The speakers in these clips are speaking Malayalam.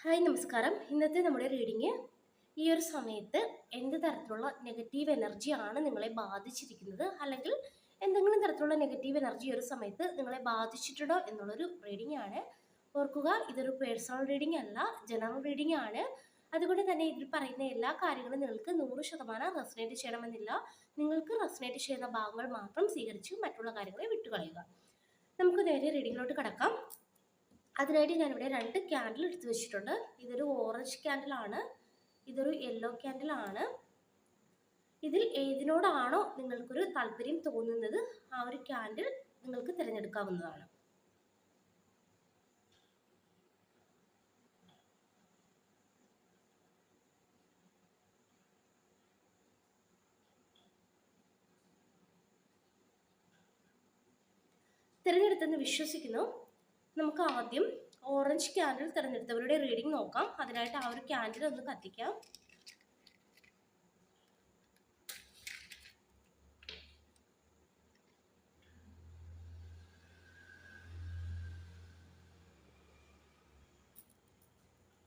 ഹായ് നമസ്കാരം. ഇന്നത്തെ നമ്മുടെ റീഡിങ് ഈ ഒരു സമയത്ത് എന്ത് തരത്തിലുള്ള നെഗറ്റീവ് എനർജിയാണ് നിങ്ങളെ ബാധിച്ചിരിക്കുന്നത്, അല്ലെങ്കിൽ എന്തെങ്കിലും തരത്തിലുള്ള നെഗറ്റീവ് എനർജി ഈ ഒരു സമയത്ത് നിങ്ങളെ ബാധിച്ചിട്ടുണ്ടോ എന്നുള്ളൊരു റീഡിംഗ് ആണ്. ഓർക്കുക, ഇതൊരു പേഴ്സണൽ റീഡിംഗ് അല്ല, ജനറൽ റീഡിംഗ് ആണ്. അതുകൊണ്ട് തന്നെ ഇതിൽ പറയുന്ന എല്ലാ കാര്യങ്ങളും നിങ്ങൾക്ക് 100% റെസനേറ്റ് ചെയ്യണമെന്നില്ല. നിങ്ങൾക്ക് റെസനേറ്റ് ചെയ്യുന്ന ഭാഗങ്ങൾ മാത്രം സ്വീകരിച്ച് മറ്റുള്ള കാര്യങ്ങളെ വിട്ടുകളയുക. നമുക്ക് നേരെ റീഡിങ്ങിലോട്ട് കടക്കാം. അതിനായിട്ട് ഞാനിവിടെ 2 ക്യാൻഡിൽ എടുത്ത് വെച്ചിട്ടുണ്ട്. ഇതൊരു ഓറഞ്ച് ക്യാൻഡിലാണ്, ഇതൊരു യെല്ലോ ക്യാൻഡിലാണ്. ഇതിൽ ഏതിനോടാണോ നിങ്ങൾക്കൊരു താല്പര്യം തോന്നുന്നത് ആ ഒരു ക്യാൻഡിൽ നിങ്ങൾക്ക് തിരഞ്ഞെടുക്കാവുന്നതാണ്. തിരഞ്ഞെടുത്തെന്ന് വിശ്വസിക്കുന്നു. നമുക്ക് ആദ്യം ഓറഞ്ച് ക്യാൻഡിൽ തിരഞ്ഞെടുത്തവരുടെ റീഡിംഗ് നോക്കാം. അതിനായിട്ട് ആ ഒരു ക്യാൻഡിൽ ഒന്ന് കത്തിക്കാം.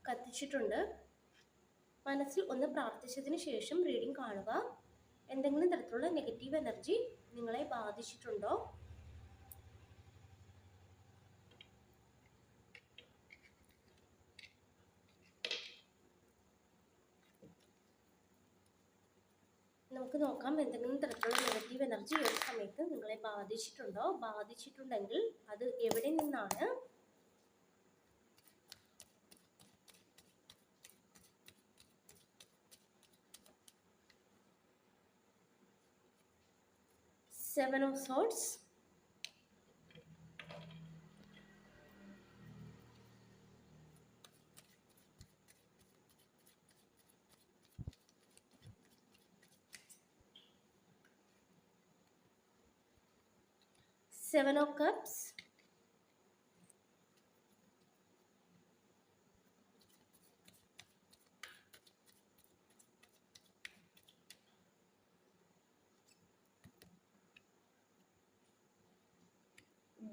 കത്തിച്ചിട്ടുണ്ട്. മനസ്സിൽ ഒന്ന് പ്രാർത്ഥിച്ചതിന് ശേഷം റീഡിംഗ് കാണുക. എന്തെങ്കിലും തരത്തിലുള്ള നെഗറ്റീവ് എനർജി നിങ്ങളെ ബാധിച്ചിട്ടുണ്ടോ? നമുക്ക് നോക്കാം, എന്തെങ്കിലും തരത്തിലുള്ള നെഗറ്റീവ് എനർജി ഈ ഒരു സമയത്ത് നിങ്ങളെ ബാധിച്ചിട്ടുണ്ടോ? ബാധിച്ചിട്ടുണ്ടെങ്കിൽ അത് എവിടെ നിന്നാണ്? Seven of Swords, Seven of Cups,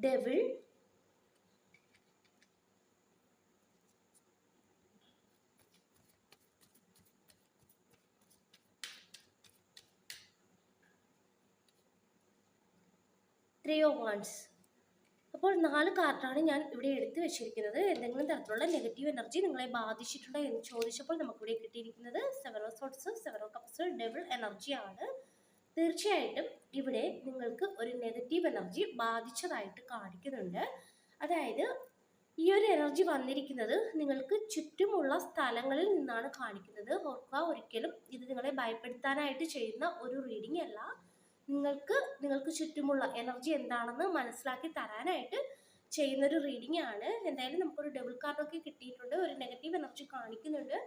Devil, Three of Wands. അപ്പോൾ 4 കാർഡാണ് ഞാൻ ഇവിടെ എടുത്തു വെച്ചിരിക്കുന്നത്. എന്തെങ്കിലും തരത്തിലുള്ള നെഗറ്റീവ് എനർജി നിങ്ങളെ ബാധിച്ചിട്ടുണ്ടോ എന്ന് ചോദിച്ചപ്പോൾ നമുക്കിവിടെ കിട്ടിയിരിക്കുന്നത് seven of sorts, seven of cups, devil എനർജിയാണ്. തീർച്ചയായിട്ടും ഇവിടെ നിങ്ങൾക്ക് ഒരു നെഗറ്റീവ് എനർജി ബാധിച്ചതായിട്ട് കാണിക്കുന്നുണ്ട്. അതായത് ഈ ഒരു എനർജി വന്നിരിക്കുന്നത് നിങ്ങൾക്ക് ചുറ്റുമുള്ള സ്ഥലങ്ങളിൽ നിന്നാണ് കാണിക്കുന്നത്. ഓർക്കുക, ഒരിക്കലും ഇത് നിങ്ങളെ ഭയപ്പെടുത്താനായിട്ട് ചെയ്യുന്ന ഒരു റീഡിംഗ് അല്ല. നിങ്ങൾക്ക് ചുറ്റുമുള്ള എനർജി എന്താണെന്ന് മനസ്സിലാക്കി തരാനായിട്ട് ചെയ്യുന്നൊരു റീഡിംഗ് ആണ്. എന്തായാലും നമുക്കൊരു ഡബിൾ കാർഡൊക്കെ കിട്ടിയിട്ടുണ്ട്. ഒരു നെഗറ്റീവ് എനർജി കാണിക്കുന്നുണ്ട്.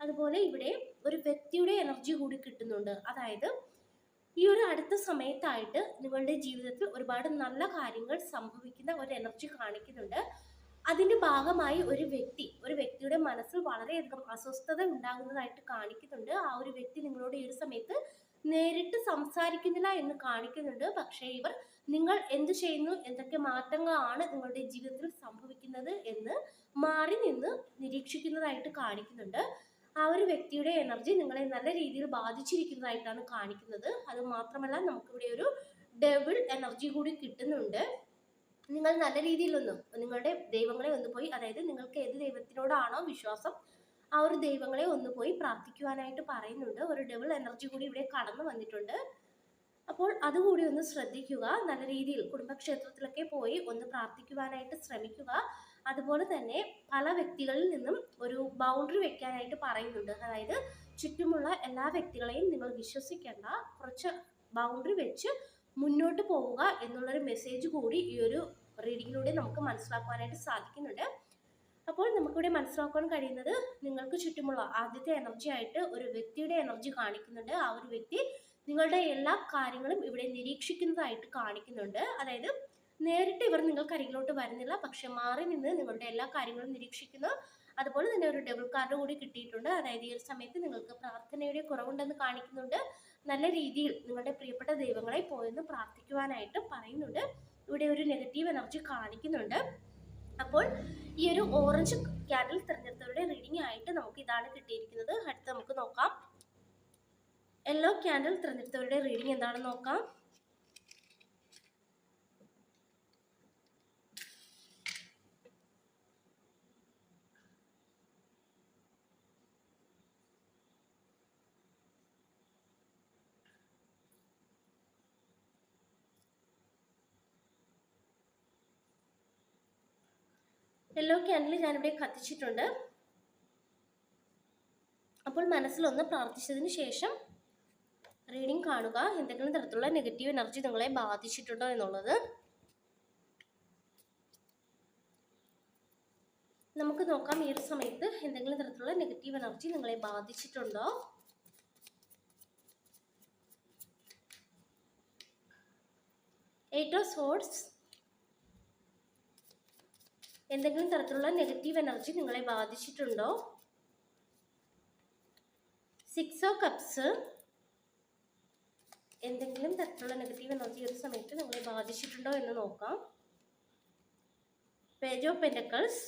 അതുപോലെ ഇവിടെ ഒരു വ്യക്തിയുടെ എനർജി കൂടി കിട്ടുന്നുണ്ട്. അതായത് ഈ ഒരു അടുത്ത സമയത്തായിട്ട് നിങ്ങളുടെ ജീവിതത്തിൽ ഒരുപാട് നല്ല കാര്യങ്ങൾ സംഭവിക്കുന്ന ഒരു എനർജി കാണിക്കുന്നുണ്ട്. അതിന്റെ ഭാഗമായി ഒരു വ്യക്തിയുടെ മനസ്സിൽ വളരെയധികം അസ്വസ്ഥത ഉണ്ടാകുന്നതായിട്ട് കാണിക്കുന്നുണ്ട്. ആ ഒരു വ്യക്തി നിങ്ങളോട് ഈ ഒരു സമയത്ത് നേരിട്ട് സംസാരിക്കുന്നില്ല എന്ന് കാണിക്കുന്നുണ്ട്. പക്ഷേ ഇവർ നിങ്ങൾ എന്ത് ചെയ്യുന്നു, എന്തൊക്കെ മാറ്റങ്ങളാണ് നിങ്ങളുടെ ജീവിതത്തിൽ സംഭവിക്കുന്നത് എന്ന് മാറി നിന്ന് നിരീക്ഷിക്കുന്നതായിട്ട് കാണിക്കുന്നുണ്ട്. ആ ഒരു വ്യക്തിയുടെ എനർജി നിങ്ങളെ നല്ല രീതിയിൽ ബാധിച്ചിരിക്കുന്നതായിട്ടാണ് കാണിക്കുന്നത്. അത് മാത്രമല്ല, നമുക്കിവിടെ ഒരു ഡബിൾ എനർജി കൂടി കിട്ടുന്നുണ്ട്. നിങ്ങൾ നല്ല രീതിയിലൊന്നും നിങ്ങളുടെ ദൈവങ്ങളെ ഒന്ന് പോയി, അതായത് നിങ്ങൾക്ക് ഏത് ദൈവത്തിനോടാണോ വിശ്വാസം ആ ഒരു ദൈവങ്ങളെ ഒന്ന് പോയി പ്രാർത്ഥിക്കുവാനായിട്ട് പറയുന്നുണ്ട്. ഒരു ഡബിൾ എനർജി കൂടി ഇവിടെ കടന്നു വന്നിട്ടുണ്ട്. അപ്പോൾ അതുകൂടി ഒന്ന് ശ്രദ്ധിക്കുക. നല്ല രീതിയിൽ കുടുംബക്ഷേത്രത്തിലൊക്കെ പോയി ഒന്ന് പ്രാർത്ഥിക്കുവാനായിട്ട് ശ്രമിക്കുക. അതുപോലെ തന്നെ പല വ്യക്തികളിൽ നിന്നും ഒരു ബൗണ്ടറി വെക്കാനായിട്ട് പറയുന്നുണ്ട്. അതായത് ചുറ്റുമുള്ള എല്ലാ വ്യക്തികളെയും നിങ്ങൾ വിശ്വസിക്കേണ്ട, കുറച്ച് ബൗണ്ടറി വെച്ച് മുന്നോട്ട് പോവുക എന്നുള്ളൊരു മെസ്സേജ് കൂടി ഈ ഒരു റീഡിങ്ങിലൂടെ നമുക്ക് മനസ്സിലാക്കുവാനായിട്ട് സാധിക്കുന്നുണ്ട്. അപ്പോൾ നമുക്കിവിടെ മനസ്സിലാക്കാൻ കഴിയുന്നത്, നിങ്ങൾക്ക് ചുറ്റുമുള്ള ആദ്യത്തെ എനർജി ആയിട്ട് ഒരു വ്യക്തിയുടെ എനർജി കാണിക്കുന്നുണ്ട്. ആ ഒരു വ്യക്തി നിങ്ങളുടെ എല്ലാ കാര്യങ്ങളും ഇവിടെ നിരീക്ഷിക്കുന്നതായിട്ട് കാണിക്കുന്നുണ്ട്. അതായത് നേരിട്ട് ഇവർ നിങ്ങൾക്ക് അരികിലോട്ട് വരുന്നില്ല, പക്ഷെ മാറി നിന്ന് നിങ്ങളുടെ എല്ലാ കാര്യങ്ങളും നിരീക്ഷിക്കുന്നു. അതുപോലെ തന്നെ ഒരു ഡബിൾ കാർഡ് കൂടി കിട്ടിയിട്ടുണ്ട്. അതായത് ഈ ഒരു സമയത്ത് നിങ്ങൾക്ക് പ്രാർത്ഥനയുടെ കുറവുണ്ടെന്ന് കാണിക്കുന്നുണ്ട്. നല്ല രീതിയിൽ നിങ്ങളുടെ പ്രിയപ്പെട്ട ദൈവങ്ങളെ പോയെന്ന് പ്രാർത്ഥിക്കുവാനായിട്ട് പറയുന്നുണ്ട്. ഇവിടെ ഒരു നെഗറ്റീവ് എനർജി കാണിക്കുന്നുണ്ട്. അപ്പോൾ ഈ ഒരു ഓറഞ്ച് ക്യാൻഡിൽ തിരഞ്ഞെടുത്തവരുടെ റീഡിംഗ് ആയിട്ട് നമുക്ക് ഇതാണ് കിട്ടിയിരിക്കുന്നത്. അടുത്ത് നമുക്ക് നോക്കാം യെല്ലോ ക്യാൻഡിൽ തിരഞ്ഞെടുത്തവരുടെ റീഡിംഗ് എന്താണെന്ന് നോക്കാം. യെല്ലോ ക്യാൻഡിൽ ഞാനിവിടെ കത്തിച്ചിട്ടുണ്ട്. അപ്പോൾ മനസ്സിലൊന്ന് പ്രാർത്ഥിച്ചതിന് ശേഷം റീഡിംഗ് കാണുക. എന്തെങ്കിലും തരത്തിലുള്ള നെഗറ്റീവ് എനർജി നിങ്ങളെ ബാധിച്ചിട്ടുണ്ടോ എന്നുള്ളത് നമുക്ക് നോക്കാം. ഈ ഒരു സമയത്ത് എന്തെങ്കിലും തരത്തിലുള്ള നെഗറ്റീവ് എനർജി നിങ്ങളെ ബാധിച്ചിട്ടുണ്ടോ? എയ്റ്റ് ഓഫ് സോർഡ്സ്, എന്തെങ്കിലും തരത്തിലുള്ള നെഗറ്റീവ് എനർജി നിങ്ങളെ ബാധിച്ചിട്ടുണ്ടോ? സിക്സ് ഓഫ് കപ്സ്, എന്തെങ്കിലും തരത്തിലുള്ള നെഗറ്റീവ് എനർജി ഒരു സമയത്ത് നിങ്ങളെ ബാധിച്ചിട്ടുണ്ടോ എന്ന് നോക്കാം. Page of pentacles,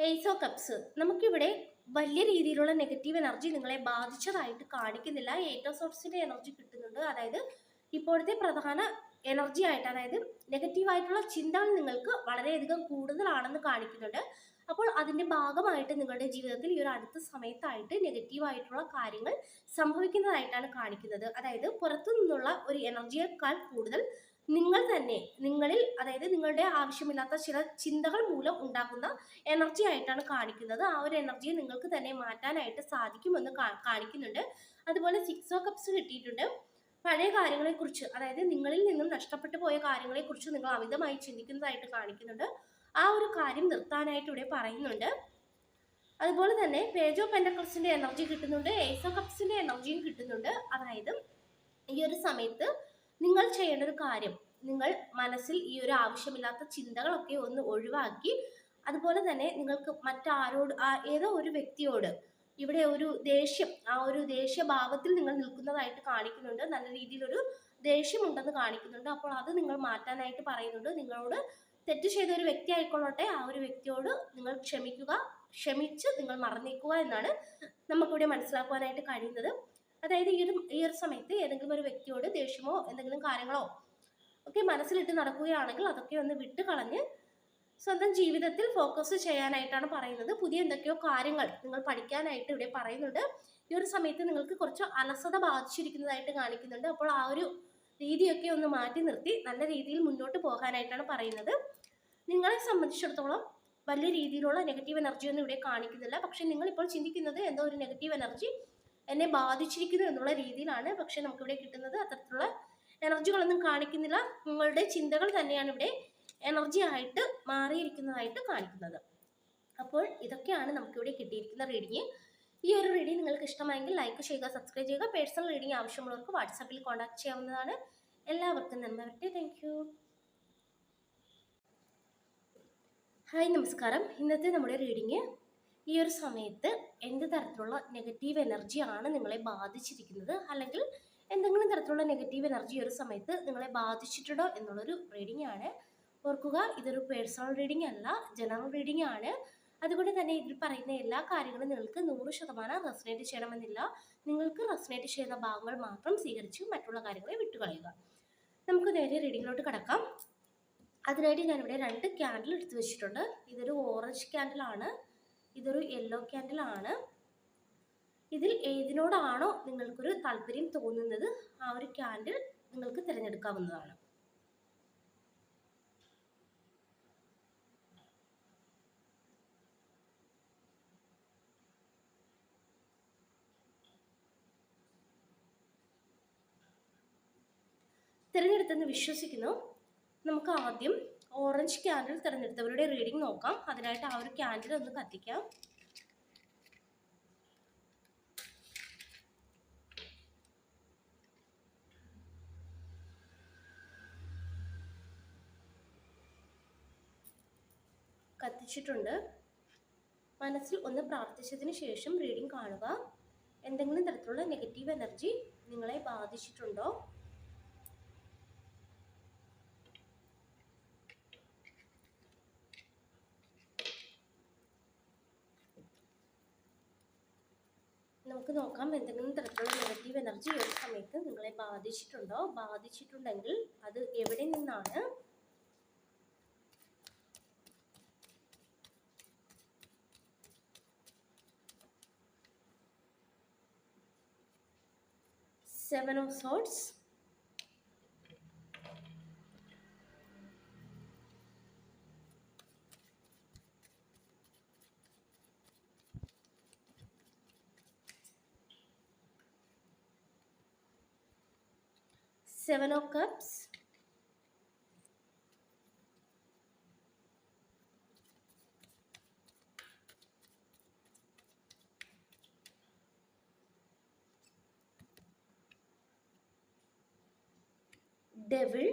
ace of cups. നമുക്കിവിടെ വലിയ രീതിയിലുള്ള നെഗറ്റീവ് എനർജി നിങ്ങളെ ബാധിച്ചതായിട്ട് കാണിക്കുന്നില്ല. എയ്റ്റ് ഓഫ് സോർട്സിന്റെ എനർജി കിട്ടുന്നുണ്ട്. അതായത് ഇപ്പോഴത്തെ പ്രധാന എനർജി ആയിട്ട്, അതായത് നെഗറ്റീവായിട്ടുള്ള ചിന്തകൾ നിങ്ങൾക്ക് വളരെയധികം കൂടുതലാണെന്ന് കാണിക്കുന്നുണ്ട്. അപ്പോൾ അതിന്റെ ഭാഗമായിട്ട് നിങ്ങളുടെ ജീവിതത്തിൽ ഈ ഒരു അടുത്ത സമയത്തായിട്ട് നെഗറ്റീവായിട്ടുള്ള കാര്യങ്ങൾ സംഭവിക്കുന്നതായിട്ടാണ് കാണിക്കുന്നത്. അതായത് പുറത്തു നിന്നുള്ള ഒരു എനർജിയേക്കാൾ കൂടുതൽ നിങ്ങൾ തന്നെ നിങ്ങളിൽ, അതായത് നിങ്ങളുടെ ആവശ്യമില്ലാത്ത ചില ചിന്തകൾ മൂലം ഉണ്ടാകുന്ന എനർജി ആയിട്ടാണ് കാണിക്കുന്നത്. ആ ഒരു എനർജിയെ നിങ്ങൾക്ക് തന്നെ മാറ്റാനായിട്ട് സാധിക്കുമെന്ന് കാണിക്കുന്നുണ്ട്. അതുപോലെ സിക്സ് ഓഫ് കപ്സ് കിട്ടിയിട്ടുണ്ട്. പഴയ കാര്യങ്ങളെക്കുറിച്ച്, അതായത് നിങ്ങളിൽ നിന്നും നഷ്ടപ്പെട്ടു പോയ കാര്യങ്ങളെക്കുറിച്ച് നിങ്ങൾ അമിതമായി ചിന്തിക്കുന്നതായിട്ട് കാണിക്കുന്നുണ്ട്. ആ ഒരു കാര്യം നിർത്താനായിട്ട് ഇവിടെ പറയുന്നുണ്ട്. അതുപോലെ തന്നെ പേജ് ഓഫ് പെന്റക്കിൾസിന്റെ എനർജി കിട്ടുന്നുണ്ട്. ഏസ് ഓഫ് കപ്സിന്റെ എനർജിയും കിട്ടുന്നുണ്ട്. അതായത് ഈ ഒരു സമയത്ത് നിങ്ങൾ ചെയ്യേണ്ട ഒരു കാര്യം, നിങ്ങൾ മനസ്സിൽ ഈ ഒരു ആവശ്യമില്ലാത്ത ചിന്തകളൊക്കെ ഒന്ന് ഒഴിവാക്കി, അതുപോലെ തന്നെ നിങ്ങൾക്ക് മറ്റാരോട്, ഏതോ ഒരു വ്യക്തിയോട് ഇവിടെ ഒരു ദേഷ്യം, ആ ഒരു ദേഷ്യഭാവത്തിൽ നിങ്ങൾ നിൽക്കുന്നതായിട്ട് കാണിക്കുന്നുണ്ട്. നല്ല രീതിയിലൊരു ദേഷ്യമുണ്ടെന്ന് കാണിക്കുന്നുണ്ട്. അപ്പോൾ അത് നിങ്ങൾ മാറ്റാനായിട്ട് പറയുന്നുണ്ട്. നിങ്ങളോട് തെറ്റ് ചെയ്ത ഒരു വ്യക്തി ആയിക്കൊള്ളട്ടെ, ആ ഒരു വ്യക്തിയോട് നിങ്ങൾ ക്ഷമിച്ച് നിങ്ങൾ മറന്നേക്കുക എന്നാണ് നമുക്കിവിടെ മനസ്സിലാക്കുവാനായിട്ട് കഴിയുന്നത്. അതായത് ഈ ഒരു സമയത്ത് ഏതെങ്കിലും ഒരു വ്യക്തിയോട് ദേഷ്യമോ എന്തെങ്കിലും കാര്യങ്ങളോ ഒക്കെ മനസ്സിലിട്ട് നടക്കുകയാണെങ്കിൽ അതൊക്കെ ഒന്ന് വിട്ട് കളഞ്ഞ് സ്വന്തം ജീവിതത്തിൽ ഫോക്കസ് ചെയ്യാനായിട്ടാണ് പറയുന്നത്. പുതിയ എന്തൊക്കെയോ കാര്യങ്ങൾ നിങ്ങൾ പഠിക്കാനായിട്ട് ഇവിടെ പറയുന്നുണ്ട്. ഈ ഒരു സമയത്ത് നിങ്ങൾക്ക് കുറച്ച് അലസത ബാധിച്ചിരിക്കുന്നതായിട്ട് കാണിക്കുന്നുണ്ട്. അപ്പോൾ ആ ഒരു രീതിയൊക്കെ ഒന്ന് മാറ്റി നിർത്തി നല്ല രീതിയിൽ മുന്നോട്ട് പോകാനായിട്ടാണ് പറയുന്നത്. നിങ്ങളെ സംബന്ധിച്ചിടത്തോളം വലിയ രീതിയിലുള്ള നെഗറ്റീവ് എനർജി ഒന്നും ഇവിടെ കാണിക്കുന്നില്ല. പക്ഷെ നിങ്ങളിപ്പോൾ ചിന്തിക്കുന്നത് എന്തോ ഒരു നെഗറ്റീവ് എനർജി എന്നെ ബാധിച്ചിരിക്കുന്നു എന്നുള്ള രീതിയിലാണ്. പക്ഷെ നമുക്കിവിടെ കിട്ടുന്നത് അത്തരത്തിലുള്ള എനർജികളൊന്നും കാണിക്കുന്നില്ല. നിങ്ങളുടെ ചിന്തകൾ തന്നെയാണ് ഇവിടെ എനർജി ആയിട്ട് മാറിയിരിക്കുന്നതായിട്ട് കാണിക്കുന്നത്. അപ്പോൾ ഇതൊക്കെയാണ് നമുക്കിവിടെ കിട്ടിയിരിക്കുന്ന റീഡിങ്. ഈ ഒരു റീഡിങ് നിങ്ങൾക്ക് ഇഷ്ടമായെങ്കിൽ ലൈക്ക് ചെയ്യുക, സബ്സ്ക്രൈബ് ചെയ്യുക. പേഴ്സണൽ റീഡിങ് ആവശ്യമുള്ളവർക്ക് വാട്സാപ്പിൽ കോൺടാക്ട് ചെയ്യാവുന്നതാണ്. എല്ലാവർക്കും നന്മ വരട്ടെ. Thank you. ഹായ്, നമസ്കാരം. ഇന്നത്തെ നമ്മുടെ റീഡിങ്, ഈ ഒരു സമയത്ത് എന്ത് തരത്തിലുള്ള നെഗറ്റീവ് എനർജിയാണ് നിങ്ങളെ ബാധിച്ചിരിക്കുന്നത്, അല്ലെങ്കിൽ എന്തെങ്കിലും തരത്തിലുള്ള നെഗറ്റീവ് എനർജി ഒരു സമയത്ത് നിങ്ങളെ ബാധിച്ചിട്ടുണ്ടോ എന്നുള്ളൊരു റീഡിംഗ് ആണ്. ഓർക്കുക, ഇതൊരു പേഴ്സണൽ റീഡിംഗ് അല്ല, ജനറൽ റീഡിംഗ് ആണ്. അതുകൊണ്ട് തന്നെ ഇതിൽ പറയുന്ന എല്ലാ കാര്യങ്ങളും നിങ്ങൾക്ക് 100% റെസനേറ്റ് ചെയ്യണമെന്നില്ല. നിങ്ങൾക്ക് റെസനേറ്റ് ചെയ്യുന്ന ഭാഗങ്ങൾ മാത്രം സ്വീകരിച്ച് മറ്റുള്ള കാര്യങ്ങളെ വിട്ടുകളയുക. നമുക്ക് നേരെ റീഡിങ്ങിലോട്ട് കടക്കാം. അതിനായിട്ട് ഞാനിവിടെ 2 ക്യാൻഡിൽ എടുത്തു വെച്ചിട്ടുണ്ട്. ഇതൊരു ഓറഞ്ച് ക്യാൻഡിലാണ്, ഇതൊരു യെല്ലോ ക്യാൻഡിലാണ്. ഇതിൽ ഏതിനോടാണോ നിങ്ങൾക്കൊരു താല്പര്യം തോന്നുന്നത് ആ ഒരു ക്യാൻഡിൽ നിങ്ങൾക്ക് തിരഞ്ഞെടുക്കാവുന്നതാണ്. തിരഞ്ഞെടുത്തെന്ന് വിശ്വസിക്കുന്നു. നമുക്ക് ആദ്യം ഓറഞ്ച് ക്യാൻഡിൽ തിരഞ്ഞെടുത്തവരുടെ റീഡിംഗ് നോക്കാം. അതിനായിട്ട് ആ ഒരു ക്യാൻഡിൽ ഒന്ന് കത്തിക്കാം. കത്തിച്ചിട്ടുണ്ട്. മനസ്സിൽ ഒന്ന് പ്രാർത്ഥിച്ചതിന് ശേഷം റീഡിംഗ് കാണുക. എന്തെങ്കിലും തരത്തിലുള്ള നെഗറ്റീവ് എനർജി നിങ്ങളെ ബാധിച്ചിട്ടുണ്ടോ? നമുക്ക് നോക്കാം എന്തെങ്കിലും തരത്തിലുള്ള നെഗറ്റീവ് എനർജി ഈ ഒരു സമയത്ത് നിങ്ങളെ ബാധിച്ചിട്ടുണ്ടോ? ബാധിച്ചിട്ടുണ്ടെങ്കിൽ അത് എവിടെ നിന്നാണ്? Seven of Swords, Seven of Cups, Devil,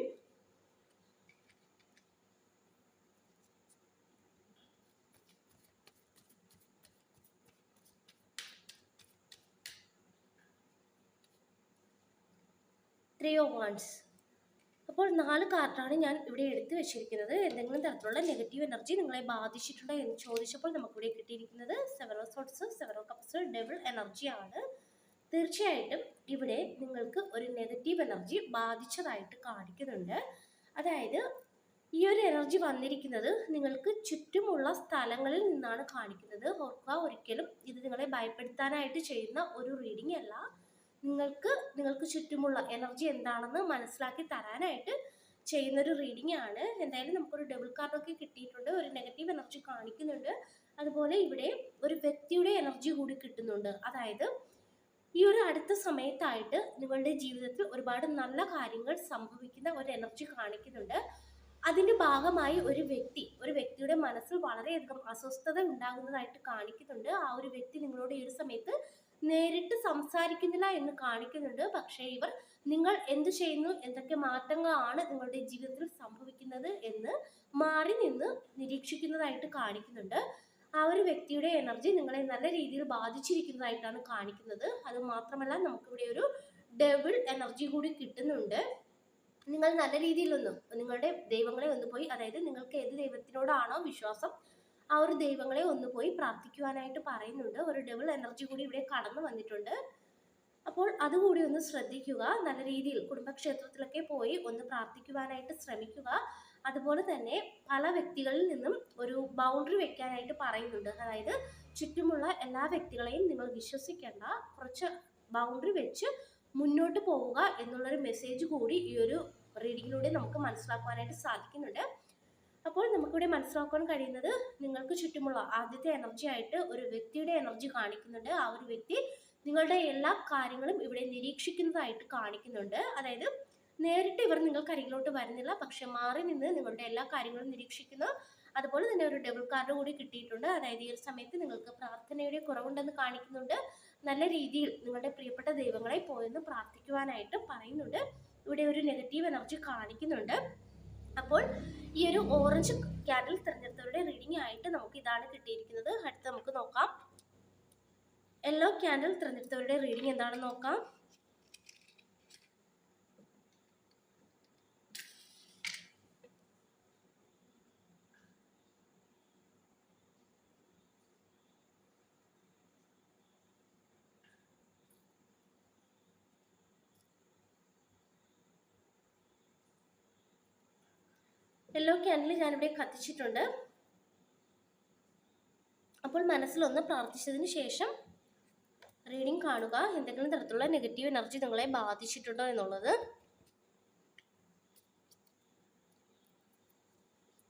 Three of Wands. അപ്പോൾ 4 കാർഡാണ് ഞാൻ ഇവിടെ എടുത്തു വെച്ചിരിക്കുന്നത്. എന്തെങ്കിലും തരത്തിലുള്ള നെഗറ്റീവ് എനർജി നിങ്ങളെ ബാധിച്ചിട്ടുണ്ടോ എന്ന് ചോദിച്ചപ്പോൾ നമുക്കിവിടെ കിട്ടിയിരിക്കുന്നത് seven of sorts, seven of cups, devil എനർജിയാണ്. തീർച്ചയായിട്ടും ഇവിടെ നിങ്ങൾക്ക് ഒരു നെഗറ്റീവ് എനർജി ബാധിച്ചതായിട്ട് കാണിക്കുന്നുണ്ട്. അതായത് ഈ ഒരു എനർജി വന്നിരിക്കുന്നത് നിങ്ങൾക്ക് ചുറ്റുമുള്ള സ്ഥലങ്ങളിൽ നിന്നാണ് കാണിക്കുന്നത്. ഓർക്കുക, ഒരിക്കലും ഇത് നിങ്ങളെ ഭയപ്പെടുത്താനായിട്ട് ചെയ്യുന്ന ഒരു റീഡിംഗ് അല്ല. നിങ്ങൾക്ക് ചുറ്റുമുള്ള എനർജി എന്താണെന്ന് മനസ്സിലാക്കി തരാനായിട്ട് ചെയ്യുന്നൊരു റീഡിംഗ് ആണ്. എന്തായാലും നമുക്കൊരു ഡബിൾ കാർഡൊക്കെ കിട്ടിയിട്ടുണ്ട്. ഒരു നെഗറ്റീവ് എനർജി കാണിക്കുന്നുണ്ട്. അതുപോലെ ഇവിടെ ഒരു വ്യക്തിയുടെ എനർജി കൂടി കിട്ടുന്നുണ്ട്. അതായത് ഈ ഒരു അടുത്ത സമയത്തായിട്ട് നിങ്ങളുടെ ജീവിതത്തിൽ ഒരുപാട് നല്ല കാര്യങ്ങൾ സംഭവിക്കുന്ന ഒരു എനർജി കാണിക്കുന്നുണ്ട്. അതിൻ്റെ ഭാഗമായി ഒരു വ്യക്തിയുടെ മനസ്സിൽ വളരെയധികം അസ്വസ്ഥത ഉണ്ടാകുന്നതായിട്ട് കാണിക്കുന്നുണ്ട്. ആ ഒരു വ്യക്തി നിങ്ങളോട് ഈ ഒരു സമയത്ത് നേരിട്ട് സംസാരിക്കുന്നില്ല എന്ന് കാണിക്കുന്നുണ്ട്. പക്ഷേ ഇവർ നിങ്ങൾ എന്ത് ചെയ്യുന്നു, എന്തൊക്കെ മാറ്റങ്ങളാണ് നിങ്ങളുടെ ജീവിതത്തിൽ സംഭവിക്കുന്നത് എന്ന് മാറി നിന്ന് നിരീക്ഷിക്കുന്നതായിട്ട് കാണിക്കുന്നുണ്ട്. ആ ഒരു വ്യക്തിയുടെ എനർജി നിങ്ങളെ നല്ല രീതിയിൽ ബാധിച്ചിരിക്കുന്നതായിട്ടാണ് കാണിക്കുന്നത്. അത് മാത്രമല്ല നമുക്കിവിടെ ഒരു ഡബിൾ എനർജി കൂടി കിട്ടുന്നുണ്ട്. നിങ്ങൾ നല്ല രീതിയിലൊന്നും നിങ്ങളുടെ ദൈവങ്ങളെ ഒന്ന് പോയി, അതായത് നിങ്ങൾക്ക് ഏത് ദൈവത്തിനോടാണോ വിശ്വാസം ആ ഒരു ദൈവങ്ങളെ ഒന്ന് പോയി പ്രാർത്ഥിക്കുവാനായിട്ട് പറയുന്നുണ്ട്. ഒരു ഡബിൾ എനർജി കൂടി ഇവിടെ കടന്നു വന്നിട്ടുണ്ട്. അപ്പോൾ അതുകൂടി ഒന്ന് ശ്രദ്ധിക്കുക. നല്ല രീതിയിൽ കുടുംബക്ഷേത്രത്തിലൊക്കെ പോയി ഒന്ന് പ്രാർത്ഥിക്കുവാനായിട്ട് ശ്രമിക്കുക. അതുപോലെ തന്നെ പല വ്യക്തികളിൽ നിന്നും ഒരു ബൗണ്ടറി വെക്കാനായിട്ട് പറയുന്നുണ്ട്. അതായത് ചുറ്റുമുള്ള എല്ലാ വ്യക്തികളെയും നിങ്ങൾ വിശ്വസിക്കേണ്ട, കുറച്ച് ബൗണ്ടറി വെച്ച് മുന്നോട്ട് പോവുക എന്നുള്ളൊരു മെസ്സേജ് കൂടി ഈ ഒരു റീഡിങ്ങിലൂടെ നമുക്ക് മനസ്സിലാക്കുവാനായിട്ട് സാധിക്കുന്നുണ്ട്. അപ്പോൾ നമുക്കിവിടെ മനസ്സിലാക്കാൻ കഴിയുന്നത് നിങ്ങൾക്ക് ചുറ്റുമുള്ള ആദ്യത്തെ എനർജി ആയിട്ട് ഒരു വ്യക്തിയുടെ എനർജി കാണിക്കുന്നുണ്ട്. ആ ഒരു വ്യക്തി നിങ്ങളുടെ എല്ലാ കാര്യങ്ങളും ഇവിടെ നിരീക്ഷിക്കുന്നതായിട്ട് കാണിക്കുന്നുണ്ട്. അതായത് നേരിട്ട് ഇവർ നിങ്ങൾക്ക് അരികിലോട്ട് വരുന്നില്ല, പക്ഷെ മാറി നിന്ന് നിങ്ങളുടെ എല്ലാ കാര്യങ്ങളും നിരീക്ഷിക്കുന്നു. അതുപോലെ തന്നെ ഒരു ഡബിൾ കാർഡ് കൂടി കിട്ടിയിട്ടുണ്ട്. അതായത് ഈ ഒരു സമയത്ത് നിങ്ങൾക്ക് പ്രാർത്ഥനയുടെ കുറവുണ്ടെന്ന് കാണിക്കുന്നുണ്ട്. നല്ല രീതിയിൽ നിങ്ങളുടെ പ്രിയപ്പെട്ട ദൈവങ്ങളെ പോയെന്ന് പ്രാർത്ഥിക്കുവാനായിട്ട് പറയുന്നുണ്ട്. ഇവിടെ ഒരു നെഗറ്റീവ് എനർജി കാണിക്കുന്നുണ്ട്. അപ്പോൾ ഈ ഒരു ഓറഞ്ച് ക്യാൻഡിൽ തിരഞ്ഞെടുത്തവരുടെ റീഡിംഗ് ആയിട്ട് നമുക്ക് ഇതാണ് കിട്ടിയിരിക്കുന്നത്. അടുത്ത് നമുക്ക് നോക്കാം യെല്ലോ ക്യാൻഡിൽ തിരഞ്ഞെടുത്തവരുടെ റീഡിംഗ് എന്താണെന്ന് നോക്കാം. യെല്ലോ ക്യാൻഡിൽ ഞാനിവിടെ കത്തിച്ചിട്ടുണ്ട്. അപ്പോൾ മനസ്സിലൊന്ന് പ്രാർത്ഥിച്ചതിന് ശേഷം റീഡിംഗ് കാണുക. എന്തെങ്കിലും തരത്തിലുള്ള നെഗറ്റീവ് എനർജി നിങ്ങളെ ബാധിച്ചിട്ടുണ്ടോ എന്നുള്ളത്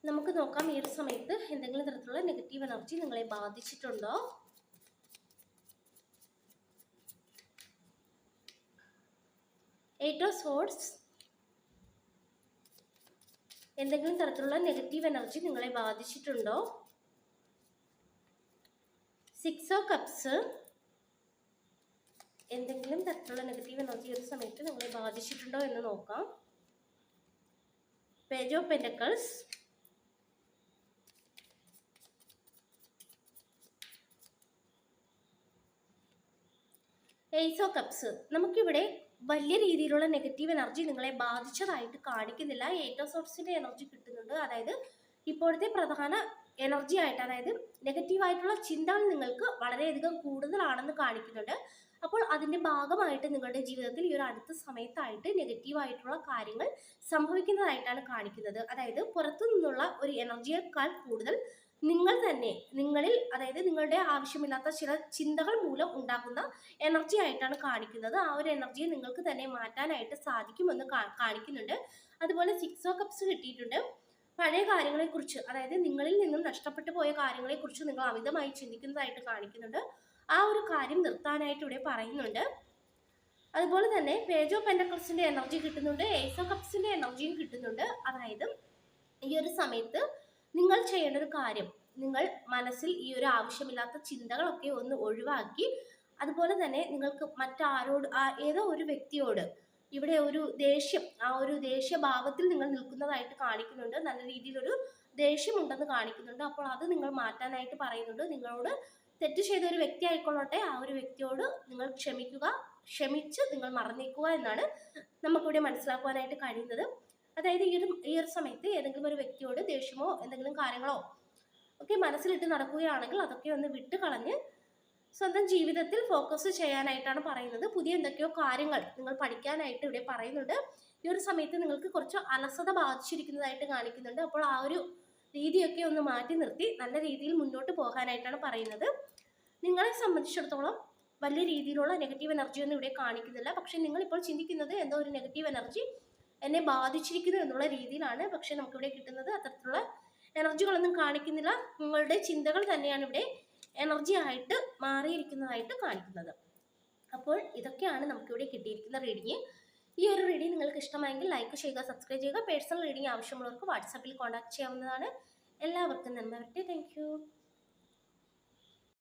നമുക്ക് നോക്കാം. ഈ ഒരു സമയത്ത് എന്തെങ്കിലും തരത്തിലുള്ള നെഗറ്റീവ് എനർജി നിങ്ങളെ ബാധിച്ചിട്ടുണ്ടോ? എയ്റ്റ് ഓഫ് സോർഡ്സ്, എന്തെങ്കിലും തരത്തിലുള്ള നെഗറ്റീവ് എനർജി നിങ്ങളെ ബാധിച്ചിട്ടുണ്ടോ? സിക്സ് ഓഫ് കപ്സ്, എന്തെങ്കിലും തരത്തിലുള്ള നെഗറ്റീവ് എനർജി ഒരു സമയത്ത് നിങ്ങളെ ബാധിച്ചിട്ടുണ്ടോ എന്ന് നോക്കാം. Page of pentacles, ace of cups. നമുക്കിവിടെ വലിയ രീതിയിലുള്ള നെഗറ്റീവ് എനർജി നിങ്ങളെ ബാധിച്ചതായിട്ട് കാണിക്കുന്നില്ല. 8 ഓഫ് സോർട്സിന്റെ എനർജി കിട്ടുന്നുണ്ട്. അതായത് ഇപ്പോഴത്തെ പ്രധാന എനർജി ആയിട്ട്, അതായത് നെഗറ്റീവായിട്ടുള്ള ചിന്തകൾ നിങ്ങൾക്ക് വളരെയധികം കൂടുതലാണെന്ന് കാണിക്കുന്നുണ്ട്. അപ്പോൾ അതിന്റെ ഭാഗമായിട്ട് നിങ്ങളുടെ ജീവിതത്തിൽ ഈ ഒരു അടുത്ത സമയത്തായിട്ട് നെഗറ്റീവായിട്ടുള്ള കാര്യങ്ങൾ സംഭവിക്കുന്നതായിട്ടാണ് കാണിക്കുന്നത്. അതായത് പുറത്തു നിന്നുള്ള ഒരു എനർജിയേക്കാൾ കൂടുതൽ നിങ്ങൾ തന്നെ നിങ്ങളിൽ, അതായത് നിങ്ങളുടെ ആവശ്യമില്ലാത്ത ചില ചിന്തകൾ മൂലം ഉണ്ടാകുന്ന എനർജി ആയിട്ടാണ് കാണിക്കുന്നത്. ആ ഒരു എനർജിയെ നിങ്ങൾക്ക് തന്നെ മാറ്റാനായിട്ട് സാധിക്കുമെന്ന് കാണിക്കുന്നുണ്ട്. അതുപോലെ 6 ഓഫ് കപ്സ് കിട്ടിയിട്ടുണ്ട്. പഴയ കാര്യങ്ങളെക്കുറിച്ച്, അതായത് നിങ്ങളിൽ നിന്നും നഷ്ടപ്പെട്ടു പോയ കാര്യങ്ങളെക്കുറിച്ച് നിങ്ങൾ അമിതമായി ചിന്തിക്കുന്നതായിട്ട് കാണിക്കുന്നുണ്ട്. ആ ഒരു കാര്യം നിർത്താനായിട്ട് ഇവിടെ പറയുന്നുണ്ട്. അതുപോലെ തന്നെ പേജ് ഓഫ് പെന്റക്കിൾസിന്റെ എനർജി കിട്ടുന്നുണ്ട്. ഏസ് ഓഫ് കപ്സിന്റെ എനർജിയും കിട്ടുന്നുണ്ട്. അതായത് ഈ ഒരു സമയത്ത് നിങ്ങൾ ചെയ്യേണ്ട ഒരു കാര്യം, നിങ്ങൾ മനസ്സിൽ ഈ ഒരു ആവശ്യമില്ലാത്ത ചിന്തകളൊക്കെ ഒന്ന് ഒഴിവാക്കി, അതുപോലെ തന്നെ നിങ്ങൾക്ക് മറ്റാരോട്, ഏതോ ഒരു വ്യക്തിയോട് ഇവിടെ ഒരു ദേഷ്യം, ആ ഒരു ദേഷ്യഭാവത്തിൽ നിങ്ങൾ നിൽക്കുന്നതായിട്ട് കാണിക്കുന്നുണ്ട്. നല്ല രീതിയിലൊരു ദേഷ്യമുണ്ടെന്ന് കാണിക്കുന്നുണ്ട്. അപ്പോൾ അത് നിങ്ങൾ മാറ്റാനായിട്ട് പറയുന്നുണ്ട്. നിങ്ങളോട് തെറ്റ് ചെയ്ത ഒരു വ്യക്തി ആയിക്കൊള്ളട്ടെ, ആ ഒരു വ്യക്തിയോട് നിങ്ങൾ ക്ഷമിച്ച് നിങ്ങൾ മറന്നേക്കുക എന്നാണ് നമുക്കിവിടെ മനസ്സിലാക്കുവാനായിട്ട് കഴിയുന്നത്. അതായത് ഈ ഒരു സമയത്ത് ഏതെങ്കിലും ഒരു വ്യക്തിയോട് ദേഷ്യമോ എന്തെങ്കിലും കാര്യങ്ങളോ ഒക്കെ മനസ്സിലിട്ട് നടക്കുകയാണെങ്കിൽ അതൊക്കെ ഒന്ന് വിട്ട് കളഞ്ഞ് സ്വന്തം ജീവിതത്തിൽ ഫോക്കസ് ചെയ്യാനായിട്ടാണ് പറയുന്നത്. പുതിയ എന്തൊക്കെയോ കാര്യങ്ങൾ നിങ്ങൾ പഠിക്കാനായിട്ട് ഇവിടെ പറയുന്നുണ്ട്. ഈ ഒരു സമയത്ത് നിങ്ങൾക്ക് കുറച്ച് അലസത ബാധിച്ചിരിക്കുന്നതായിട്ട് കാണിക്കുന്നുണ്ട്. അപ്പോൾ ആ ഒരു രീതിയൊക്കെ ഒന്ന് മാറ്റി നിർത്തി നല്ല രീതിയിൽ മുന്നോട്ട് പോകാനായിട്ടാണ് പറയുന്നത്. നിങ്ങളെ സംബന്ധിച്ചിടത്തോളം വലിയ രീതിയിലുള്ള നെഗറ്റീവ് എനർജി ഒന്നും ഇവിടെ കാണിക്കുന്നില്ല. പക്ഷെ നിങ്ങളിപ്പോൾ ചിന്തിക്കുന്നത് എന്തോ ഒരു നെഗറ്റീവ് എനർജി എന്നെ ബാധിച്ചിരിക്കുന്നു എന്നുള്ള രീതിയിലാണ്. പക്ഷെ നമുക്കിവിടെ കിട്ടുന്നത് അത്തരത്തിലുള്ള എനർജികളൊന്നും കാണിക്കുന്നില്ല. നിങ്ങളുടെ ചിന്തകൾ തന്നെയാണ് ഇവിടെ എനർജി ആയിട്ട് മാറിയിരിക്കുന്നതായിട്ട് കാണിക്കുന്നത്. അപ്പോൾ ഇതൊക്കെയാണ് നമുക്കിവിടെ കിട്ടിയിരിക്കുന്ന റീഡിങ്. ഈ ഒരു റീഡിങ് നിങ്ങൾക്ക് ഇഷ്ടമായെങ്കിൽ ലൈക്ക് ചെയ്യുക, സബ്സ്ക്രൈബ് ചെയ്യുക. പേഴ്സണൽ റീഡിങ് ആവശ്യമുള്ളവർക്ക് വാട്സാപ്പിൽ കോൺടാക്ട് ചെയ്യാവുന്നതാണ്. എല്ലാവർക്കും നന്മ വരട്ടെ. Thank you.